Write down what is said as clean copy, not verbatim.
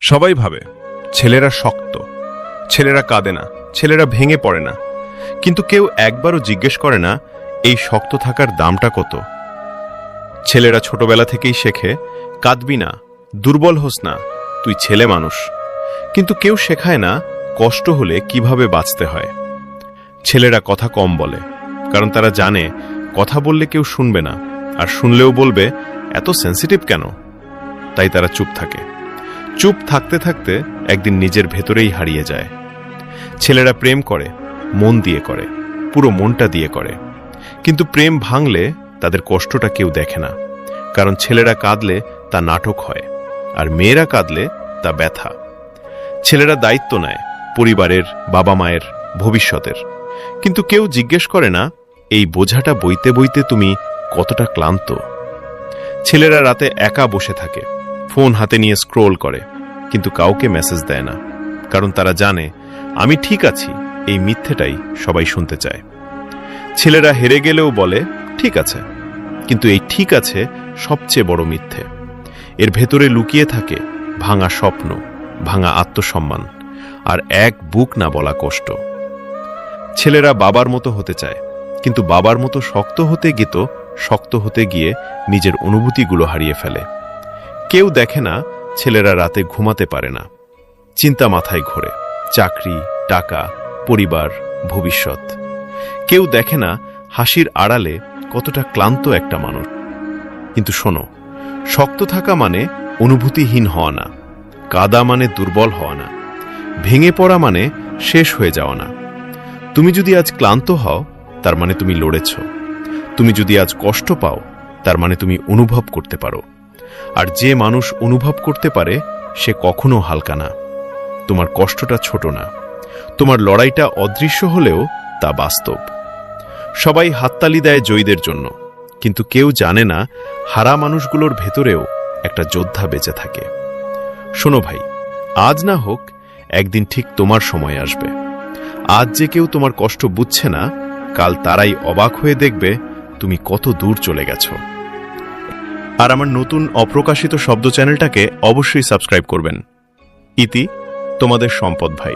সবাই ভাবে ছেলেরা শক্ত, ছেলেরা কাঁদে না, ছেলেরা ভেঙে পড়ে না, কিন্তু কেউ একবারও জিজ্ঞেস করে না এই শক্ত থাকার দামটা কত। ছেলেরা ছোটবেলা থেকেই শেখে কাঁদবি না, দুর্বল হোস না, তুই ছেলে মানুষ, কিন্তু কেউ শেখায় না কষ্ট হলে কিভাবে বাঁচতে হয়। ছেলেরা কথা কম বলে, কারণ তারা জানে কথা বললে কেউ শুনবে না, আর শুনলেও বলবে এত সেন্সিটিভ কেন। তাই তারা চুপ থাকে। চুপ থাকতে থাকতে একদিন নিজের ভেতরেই হারিয়ে যায়। ছেলেরা প্রেম করে, মন দিয়ে করে, পুরো মনটা দিয়ে করে, কিন্তু প্রেম ভাঙলে তাদের কষ্টটা কেউ দেখে না, কারণ ছেলেরা কাঁদলে তা নাটক হয়, আর মেয়েরা কাঁদলে তা ব্যথা। ছেলেরা দায়িত্ব নেয় পরিবারের, বাবা মায়ের, ভবিষ্যতের, কিন্তু কেউ জিজ্ঞেস করে না এই বোঝাটা বইতে বইতে তুমি কতটা ক্লান্ত। ছেলেরা রাতে একা বসে থাকে, ফোন হাতে নিয়ে স্ক্রোল করে, কিন্তু কাউকে মেসেজ দেয় না, কারণ তারা জানে আমি ঠিক আছি এই মিথ্যেটাই সবাই শুনতে চায়। ছেলেরা হেরে গেলেও বলে ঠিক আছে, কিন্তু এই ঠিক আছে সবচেয়ে বড় মিথ্যে। এর ভেতরে লুকিয়ে থাকে ভাঙা স্বপ্ন, ভাঙা আত্মসম্মান, আর এক বুক না বলা কষ্ট। ছেলেরা বাবার মতো হতে চায়, কিন্তু বাবার মতো শক্ত হতে গিয়ে নিজের অনুভূতিগুলো হারিয়ে ফেলে। কেউ দেখে না ছেলেরা রাতে ঘুমাতে পারে না, চিন্তা মাথায় ঘোরে, চাকরি, টাকা, পরিবার, ভবিষ্যৎ। কেউ দেখে না হাসির আড়ালে কতটা ক্লান্ত একটা মানুষ। কিন্তু শোনো, শক্ত থাকা মানে অনুভূতিহীন হওয়া না, কাদা মানে দুর্বল হওয়া না, ভেঙে পড়া মানে শেষ হয়ে যাওয়া না। তুমি যদি আজ ক্লান্ত হও, তার মানে তুমি লড়েছ। তুমি যদি আজ কষ্ট পাও, তার মানে তুমি অনুভব করতে পারো। আর যে মানুষ অনুভব করতে পারে সে কখনো হালকা না। তোমার কষ্টটা ছোট না, তোমার লড়াইটা অদৃশ্য হলেও তা বাস্তব। সবাই হাততালি দেয় জয়ীদের জন্য, কিন্তু কেউ জানে না হারা মানুষগুলোর ভেতরেও একটা যোদ্ধা বেঁচে থাকে। শোনো ভাই, আজ না হোক একদিন ঠিক তোমার সময় আসবে। আজ যে কেউ তোমার কষ্ট বুঝছে না, কাল তারাই অবাক হয়ে দেখবে তুমি কত দূর চলে গেছো। আর আমার নতুন অপ্রকাশিত শব্দ চ্যানেলটাকে অবশ্যই সাবস্ক্রাইব করবেন। ইতি, তোমাদের সম্পদ ভাই।